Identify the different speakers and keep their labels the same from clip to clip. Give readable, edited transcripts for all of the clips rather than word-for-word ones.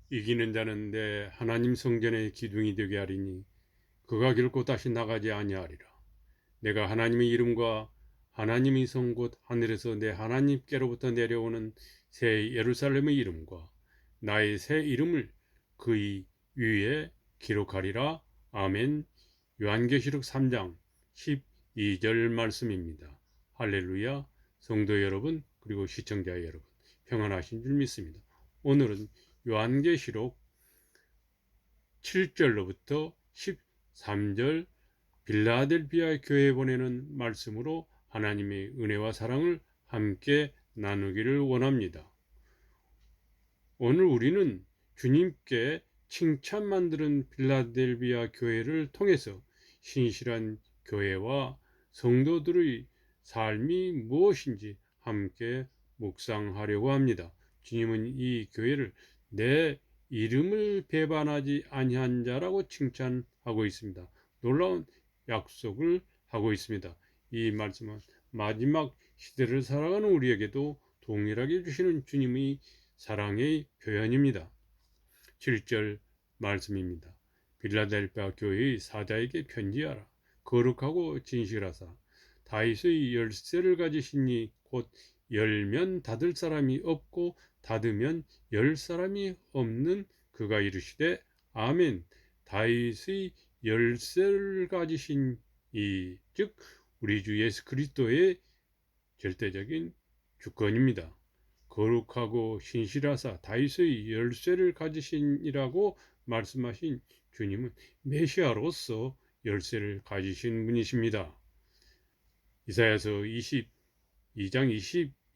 Speaker 1: 이기는 자는 내 하나님 성전의 기둥이 되게 하리니 그가 결코 다시 나가지 아니하리라. 내가 하나님의 이름과 하나님의 성 곧 하늘에서 내 하나님께로부터 내려오는 새 예루살렘의 이름과 나의 새 이름을 그의 위에 기록하리라. 아멘. 요한계시록 3장 12절 말씀입니다. 할렐루야. 성도 여러분 그리고 시청자 여러분 평안하신 줄 믿습니다. 오늘은 요한계시록 7절로부터 13절 빌라델비아 교회에 보내는 말씀으로 하나님의 은혜와 사랑을 함께 나누기를 원합니다. 오늘 우리는 주님께 칭찬만 들은 빌라델비아 교회를 통해서 신실한 교회와 성도들의 삶이 무엇인지 함께 묵상하려고 합니다. 주님은 이 교회를 내 이름을 배반하지 아니한 자라고 칭찬하고 있습니다. 놀라운 약속을 하고 있습니다. 이 말씀은 마지막 시대를 살아가는 우리에게도 동일하게 주시는 주님의 사랑의 표현입니다. 7절 말씀입니다. 빌라델피아 교회의 사자에게 편지하라. 거룩하고 진실하사 다윗의 열쇠를 가지시니 곧 열면 닫을 사람이 없고 닫으면 열 사람이 없는 그가 이르시되 아멘. 다윗의 열쇠를 가지신 이 즉 우리 주 예수 그리스도의 절대적인 주권입니다. 거룩하고 신실하사 다윗의 열쇠를 가지신이라고 말씀하신 주님은 메시아로서 열쇠를 가지신 분이십니다. 이사야서 22장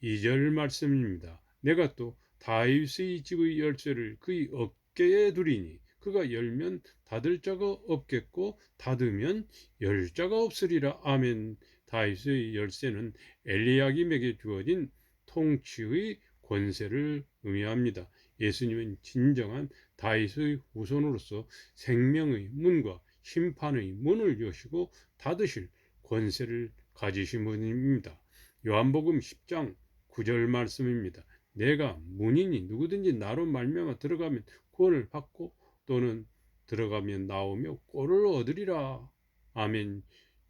Speaker 1: 22절 말씀입니다. 내가 또 다윗의 집의 열쇠를 그의 어깨에 두리니 그가 열면 닫을 자가 없겠고 닫으면 열 자가 없으리라. 아멘. 다윗의 열쇠는 엘리야김에게 주어진 통치의 권세를 의미합니다. 예수님은 진정한 다윗의 후손으로서 생명의 문과 심판의 문을 여시고 닫으실 권세를 가지신 분입니다. 요한복음 10장 9절 말씀입니다. 내가 문이니 누구든지 나로 말미암아 들어가면 구원을 받고 또는 들어가면 나오며 꼴을 얻으리라. 아멘.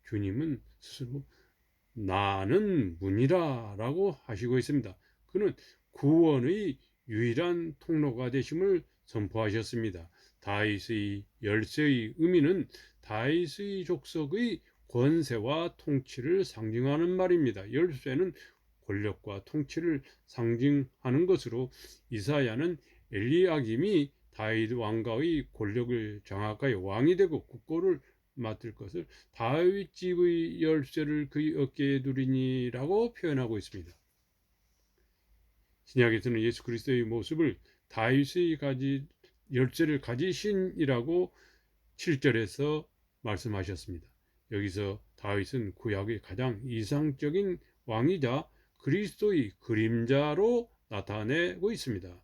Speaker 1: 주님은 스스로 나는 문이라 라고 하시고 있습니다. 그는 구원의 유일한 통로가 되심을 선포하셨습니다. 다윗의 열쇠의 의미는 다윗의 족속의 권세와 통치를 상징하는 말입니다. 열쇠는 권력과 통치를 상징하는 것으로 이사야는 엘리야김이 다윗 왕가의 권력을 장악하여 왕이 되고 국고를 맡을 것을 다윗 집의 열쇠를 그의 어깨에 두리니라고 표현하고 있습니다. 신약에서는 예수 그리스도의 모습을 다윗의 열쇠를 가지신이라고 7절에서 말씀하셨습니다. 여기서 다윗은 구약의 가장 이상적인 왕이자 그리스도의 그림자로 나타내고 있습니다.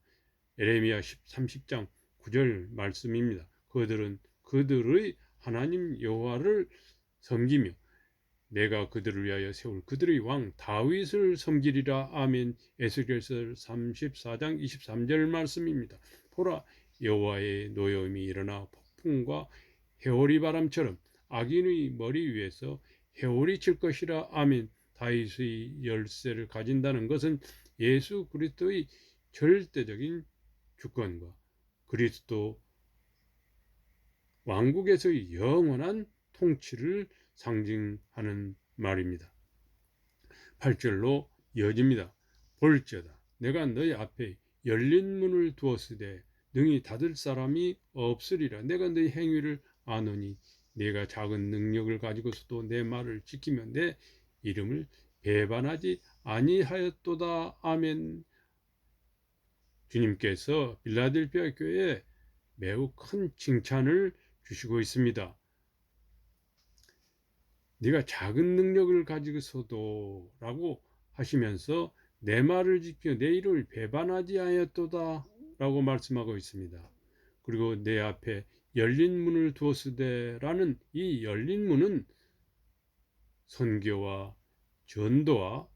Speaker 1: 에레미야 30장 9절 말씀입니다. 그들은 그들의 하나님 여호와를 섬기며 내가 그들을 위하여 세울 그들의 왕 다윗을 섬기리라. 아멘. 에스겔서 34장 23절 말씀입니다. 보라 여호와의 노여움이 일어나 폭풍과 해오리 바람처럼 악인의 머리 위에서 해오리 칠 것이라. 아멘. 다윗의 열쇠를 가진다는 것은 예수 그리스도의 절대적인 주권과 그리스도 왕국에서의 영원한 통치를 상징하는 말입니다. 8절로 이어집니다. 볼지어다 내가 너희 앞에 열린 문을 두었으되 능히 닫을 사람이 없으리라. 내가 너희 행위를 아노니 내가 작은 능력을 가지고서도 내 말을 지키며 내 이름을 배반하지 아니하였도다. 아멘. 주님께서 빌라델피아 교회에 매우 큰 칭찬을 주시고 있습니다. 네가 작은 능력을 가지고서도 라고 하시면서 내 말을 지켜 내 이름을 배반하지 아니었도다 라고 말씀하고 있습니다. 그리고 내 앞에 열린 문을 두었으되 라는 이 열린 문은 선교와 전도와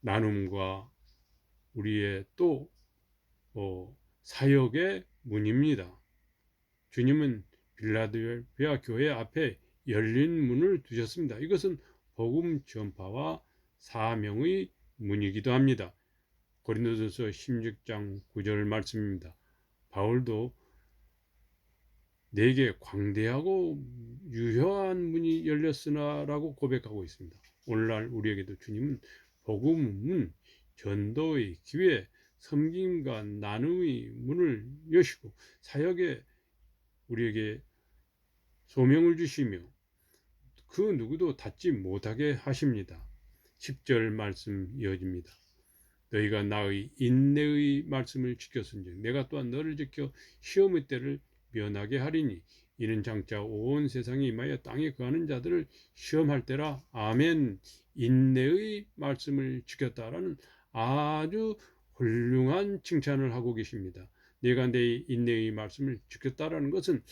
Speaker 1: 나눔과 우리의 또 사역의 문입니다. 주님은 빌라델피아 교회 앞에 열린 문을 두셨습니다. 이것은 복음 전파와 사명의 문이기도 합니다. 고린도전서 16장 9절 말씀입니다. 바울도 내게 광대하고 유효한 문이 열렸으나 라고 고백하고 있습니다. 오늘날 우리에게도 주님은 복음은 전도의 기회, 섬김과 나눔의 문을 여시고 사역에 우리에게 소명을 주시며 그 누구도 닫지 못하게 하십니다. 10절 말씀 이어집니다. 너희가 나의 인내의 말씀을 지켰은즉 내가 또한 너를 지켜 시험의 때를 면하게 하리니 이는 장차 온 세상에 임하여 땅에 거하는 자들을 시험할 때라. 아멘. 인내의 말씀을 지켰다라는 아주 훌륭한 칭찬을 하고 계십니다. 내가 내 인내의 말씀을 지켰다라는 것은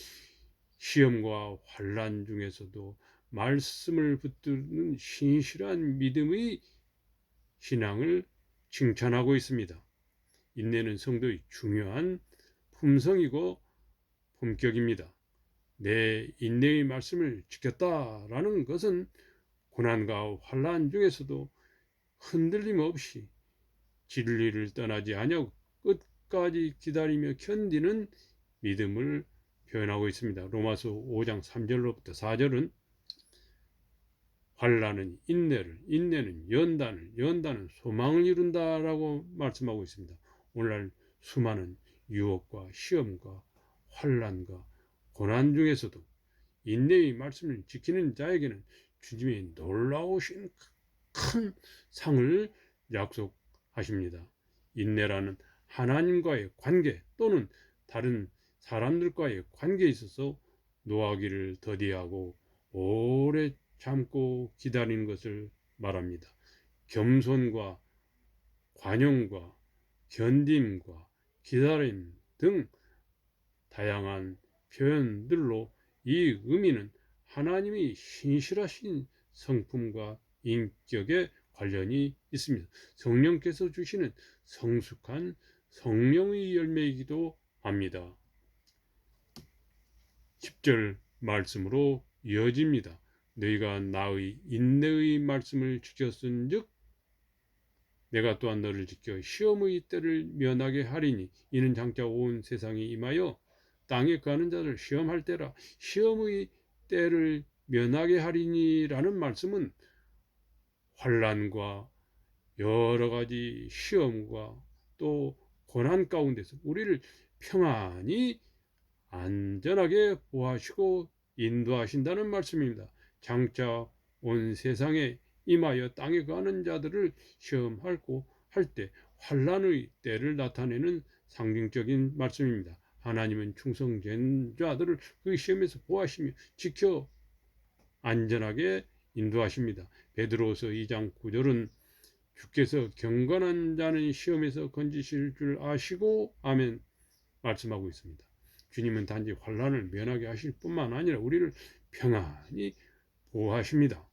Speaker 1: 시험과 환난 중에서도 말씀을 붙드는 신실한 믿음의 신앙을 칭찬하고 있습니다. 인내는 성도의 중요한 품성이고 품격입니다. 내 인내의 말씀을 지켰다라는 것은 고난과 환난 중에서도 흔들림 없이 진리를 떠나지 아니하고 끝까지 기다리며 견디는 믿음을 표현하고 있습니다. 로마서 5장 3절로부터 4절은 환난은 인내를, 인내는 연단을, 연단은 소망을 이룬다라고 말씀하고 있습니다. 오늘날 수많은 유혹과 시험과 환난과 고난 중에서도 인내의 말씀을 지키는 자에게는 주님이 놀라우신 큰 상을 약속하십니다. 인내라는 하나님과의 관계 또는 다른 사람들과의 관계에 있어서 노하기를 더디하고 오래 참고 기다리는 것을 말합니다. 겸손과 관용과 견딤과 기다림 등 다양한 표현들로 이 의미는 하나님의 신실하신 성품과 인격에 관련이 있습니다. 성령께서 주시는 성숙한 성령의 열매이기도 합니다. 10절 말씀으로 이어집니다. 너희가 나의 인내의 말씀을 지켰은즉 내가 또한 너를 지켜 시험의 때를 면하게 하리니 이는 장차 온 세상이 임하여 땅에 거하는 자를 시험할 때라. 시험의 때를 면하게 하리니라는 말씀은 환난과 여러 가지 시험과 또 고난 가운데서 우리를 평안히 안전하게 보호하시고 인도하신다는 말씀입니다. 장차 온 세상에 임하여 땅에 거하는 자들을 시험하고 할 때 환난의 때를 나타내는 상징적인 말씀입니다. 하나님은 충성된 자들을 그 시험에서 보호하시며 지켜 안전하게 인도하십니다. 베드로서 2장 9절은 주께서 경건한 자는 시험에서 건지실 줄 아시고 아멘 말씀하고 있습니다. 주님은 단지 환난을 면하게 하실 뿐만 아니라 우리를 평안히 보호하십니다.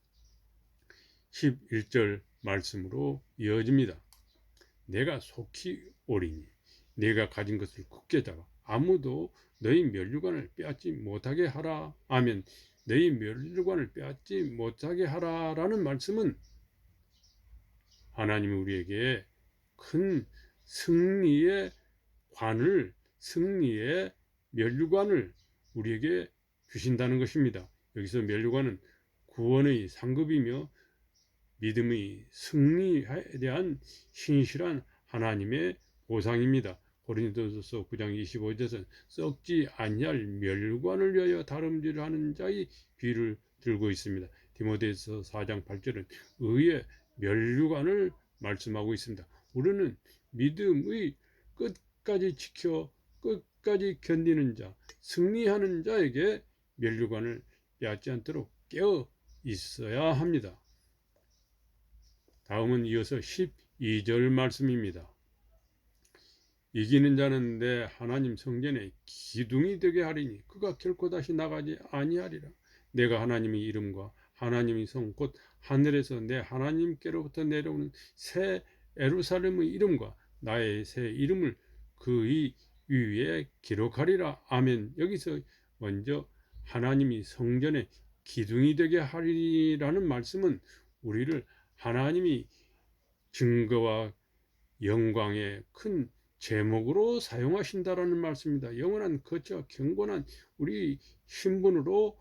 Speaker 1: 11절 말씀으로 이어집니다. 내가 속히 오리니 내가 가진 것을 굳게 잡아 아무도 너희 면류관을 빼앗지 못하게 하라. 아멘. 너희 면류관을 빼앗지 못하게 하라라는 말씀은 하나님이 우리에게 큰 승리의 관을, 승리의 면류관을 우리에게 주신다는 것입니다. 여기서 면류관은 구원의 상급이며 믿음의 승리에 대한 신실한 하나님의 보상입니다. 고린도전서 9장 25절에서는 썩지 아니할 멸관을 위하여 다름질하는 자의 비를 들고 있습니다. 디모데서 4장 8절은 의의 멸관을 말씀하고 있습니다. 우리는 믿음의 끝까지 지켜 끝까지 견디는 자, 승리하는 자에게 멸관을 빼앗지 않도록 깨어 있어야 합니다. 다음은 이어서 12절 말씀입니다. 이기는 자는 내 하나님 성전에 기둥이 되게 하리니 그가 결코 다시 나가지 아니하리라. 내가 하나님의 이름과 하나님의 성 곧 하늘에서 내 하나님께로부터 내려오는 새 예루살렘의 이름과 나의 새 이름을 그의 위에 기록하리라. 아멘. 여기서 먼저 하나님이 성전의 기둥이 되게 하리라는 말씀은 우리를 하나님이 증거와 영광의 큰 제목으로 사용하신다라는 말씀입니다. 영원한 거처 경건한 우리 신분으로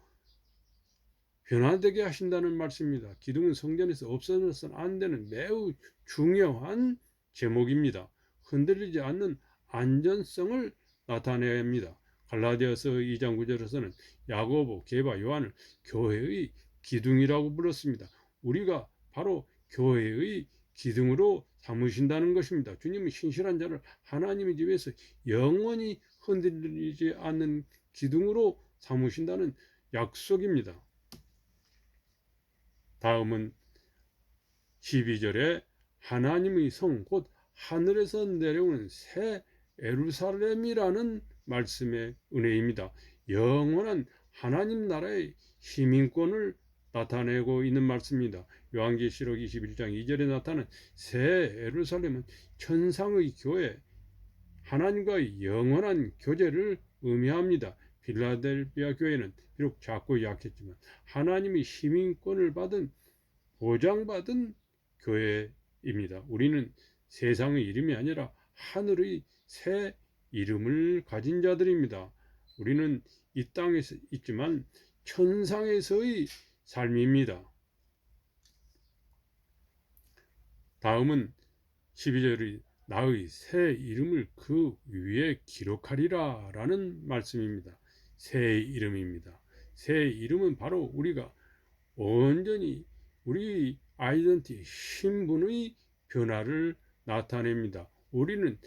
Speaker 1: 변화되게 하신다는 말씀입니다. 기둥은 성전에서 없어져서는 안 되는 매우 중요한 제목입니다. 흔들리지 않는 안전성을 나타냅니다. 갈라디아서 2장 9절에서는 야고보, 게바, 요한을 교회의 기둥이라고 불렀습니다. 우리가 바로 교회의 기둥으로 삼으신다는 것입니다. 주님은 신실한 자를 하나님의 집에서 영원히 흔들리지 않는 기둥으로 삼으신다는 약속입니다. 다음은 12절에 하나님의 성, 곧 하늘에서 내려오는 새 예루살렘이라는 말씀의 은혜입니다. 영원한 하나님 나라의 시민권을 나타내고 있는 말씀입니다. 요한계시록 21장 2절에 나타난 새 예루살렘은 천상의 교회, 하나님과의 영원한 교제를 의미합니다. 필라델피아 교회는 비록 작고 약했지만 하나님의 시민권을 받은 보장받은 교회입니다. 우리는 세상의 이름이 아니라 하늘의 새 이름을 가진 자들입니다. 우리는 이 땅에서 있지만 천상에서의 삶입니다. 다음은 12절의 나의 새 이름을 그 위에 기록하리라 라는 말씀입니다. 새 이름입니다. 새 이름은 바로 우리가 온전히 우리 아이덴티티, 신분의 변화를 나타냅니다. 우리는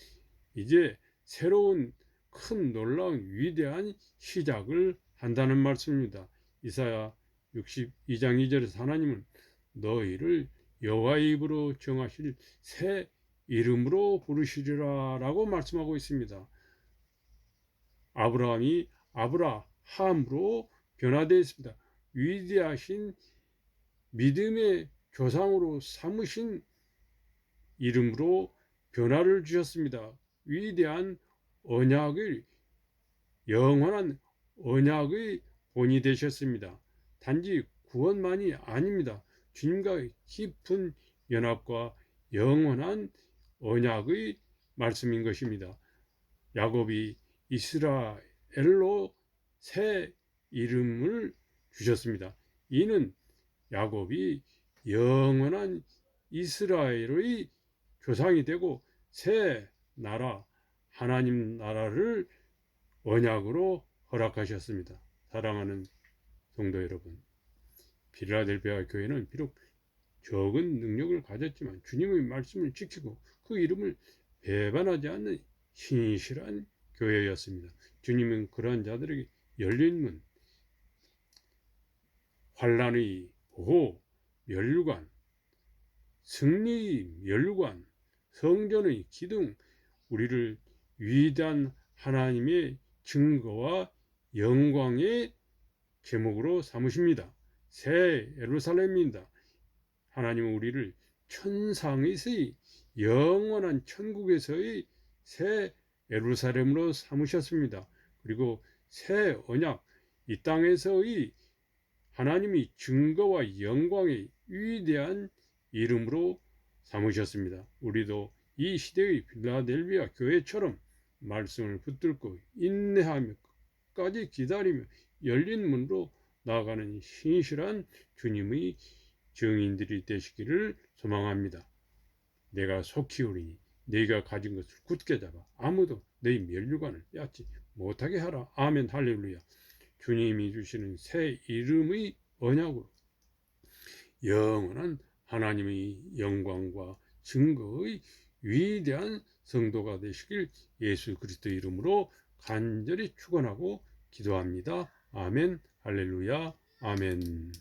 Speaker 1: 이제 새로운 큰 놀라운 위대한 시작을 한다는 말씀입니다. 이사야 62장 2절에서 하나님은 너희를 여호와의 입으로 정하실 새 이름으로 부르시리라 라고 말씀하고 있습니다. 아브라함이 아브라함으로 변화되어 있습니다. 위대하신 믿음의 조상으로 삼으신 이름으로 변화를 주셨습니다. 위대한 언약의 영원한 언약의 본이 되셨습니다. 단지 구원만이 아닙니다. 주님과의 깊은 연합과 영원한 언약의 말씀인 것입니다. 야곱이 이스라엘로 새 이름을 주셨습니다. 이는 야곱이 영원한 이스라엘의 조상이 되고 새 나라 하나님 나라를 언약으로 허락하셨습니다. 사랑하는 성도 여러분, 필라델피아 교회는 비록 적은 능력을 가졌지만 주님의 말씀을 지키고 그 이름을 배반하지 않는 신실한 교회였습니다. 주님은 그러한 자들에게 열린 문, 환난의 보호, 면류관, 승리의 면류관, 성전의 기둥, 우리를 위대한 하나님의 증거와 영광의 제목으로 삼으십니다. 새 예루살렘입니다. 하나님은 우리를 천상에서의 영원한 천국에서의 새 예루살렘으로 삼으셨습니다. 그리고 새 언약, 이 땅에서의 하나님이 증거와 영광의 위대한 이름으로 삼으셨습니다. 우리도 이 시대의 필라델피아 교회처럼 말씀을 붙들고 인내하며 끝까지 기다리며 열린 문으로 나아가는 신실한 주님의 증인들이 되시기를 소망합니다. 내가 속히 오리니 네가 가진 것을 굳게 잡아 아무도 네 면류관을 빼앗지 못하게 하라. 아멘. 할렐루야. 주님이 주시는 새 이름의 언약으로 영원한 하나님의 영광과 증거의 위대한 성도가 되시길 예수 그리스도 이름으로 간절히 축원하고 기도합니다. 아멘. 할렐루야. 아멘.